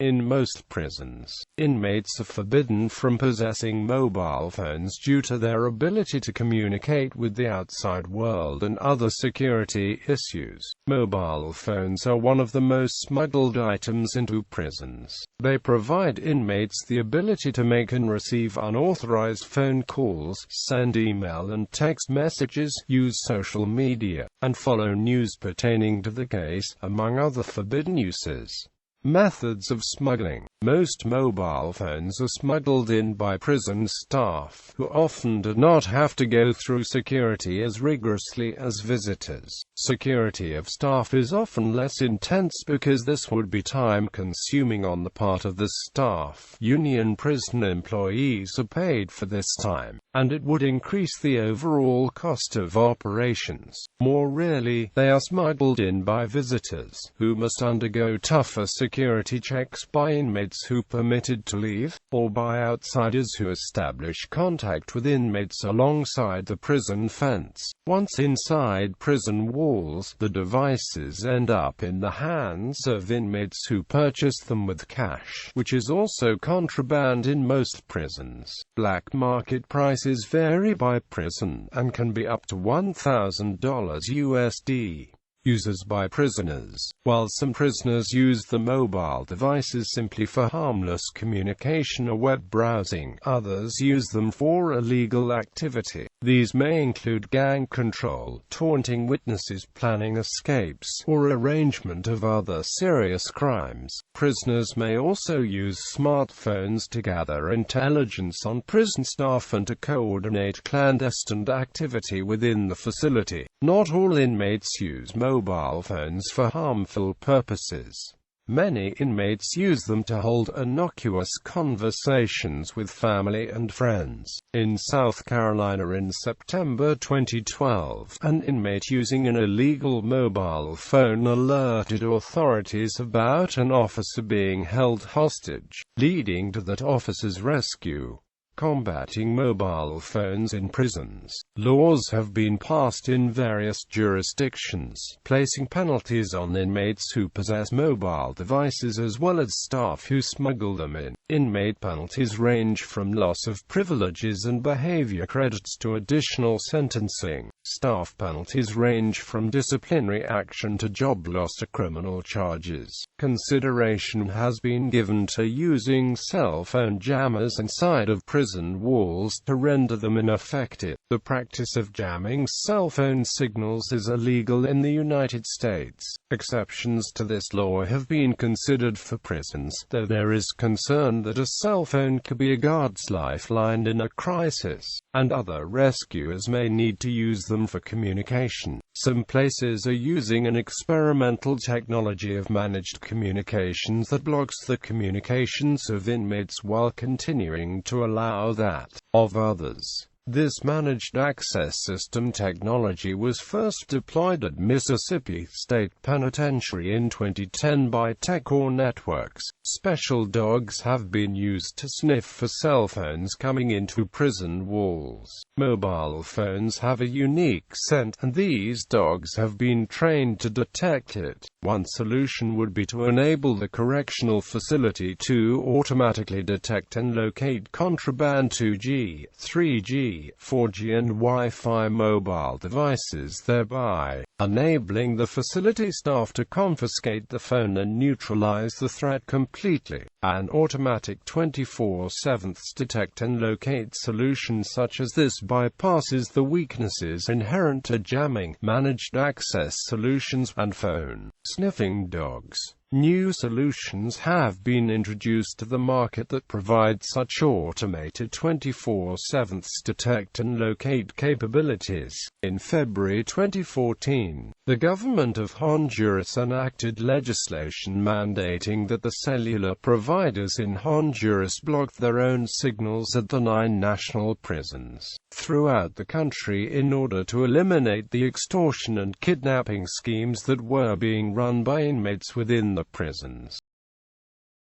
In most prisons, inmates are forbidden from possessing mobile phones due to their ability to communicate with the outside world and other security issues. Mobile phones are one of the most smuggled items into prisons. They provide inmates the ability to make and receive unauthorized phone calls, send email and text messages, use social media, and follow news pertaining to the case, among other forbidden uses. Methods of smuggling. Most mobile phones are smuggled in by prison staff, who often do not have to go through security as rigorously as visitors. Security of staff is often less intense because this would be time-consuming on the part of the staff. Union prison employees are paid for this time, and it would increase the overall cost of operations. More rarely, they are smuggled in by visitors, who must undergo tougher security checks by inmates who permitted to leave, or by outsiders who establish contact with inmates alongside the prison fence. Once inside prison walls, the devices end up in the hands of inmates who purchase them with cash, which is also contraband in most prisons. Black market prices vary by prison, and can be up to $1,000 USD. Uses by prisoners. While some prisoners use the mobile devices simply for harmless communication or web browsing, others use them for illegal activity. These may include gang control, taunting witnesses, planning escapes, or arrangement of other serious crimes. Prisoners may also use smartphones to gather intelligence on prison staff and to coordinate clandestine activity within the facility. Not all inmates use mobile phones for harmful purposes. Many inmates use them to hold innocuous conversations with family and friends. In South Carolina in September 2012, an inmate using an illegal mobile phone alerted authorities about an officer being held hostage, leading to that officer's rescue. Combating mobile phones in prisons. Laws have been passed in various jurisdictions, placing penalties on inmates who possess mobile devices as well as staff who smuggle them in. Inmate penalties range from loss of privileges and behavior credits to additional sentencing. Staff penalties range from disciplinary action to job loss to criminal charges. Consideration has been given to using cell phone jammers inside of prison walls to render them ineffective. The practice of jamming cell phone signals is illegal in the United States. Exceptions to this law have been considered for prisons, though there is concern that a cell phone could be a guard's lifeline in a crisis, and other rescuers may need to use them for communication. Some places are using an experimental technology of managed communications that blocks the communications of inmates while continuing to allow that of others. This managed access system technology was first deployed at Mississippi State Penitentiary in 2010 by TechCore Networks. Special dogs have been used to sniff for cell phones coming into prison walls. Mobile phones have a unique scent, and these dogs have been trained to detect it. One solution would be to enable the correctional facility to automatically detect and locate contraband 2G, 3G, 4G and Wi-Fi mobile devices, thereby enabling the facility staff to confiscate the phone and neutralize the threat completely. An automatic 24/7 detect and locate solution such as this bypasses the weaknesses inherent to jamming, managed access solutions, and phone sniffing dogs. New solutions have been introduced to the market that provide such automated 24/7 detect and locate capabilities. In February 2014, the government of Honduras enacted legislation mandating that the cellular providers in Honduras block their own signals at the 9 national prisons throughout the country in order to eliminate the extortion and kidnapping schemes that were being run by inmates within the prisons.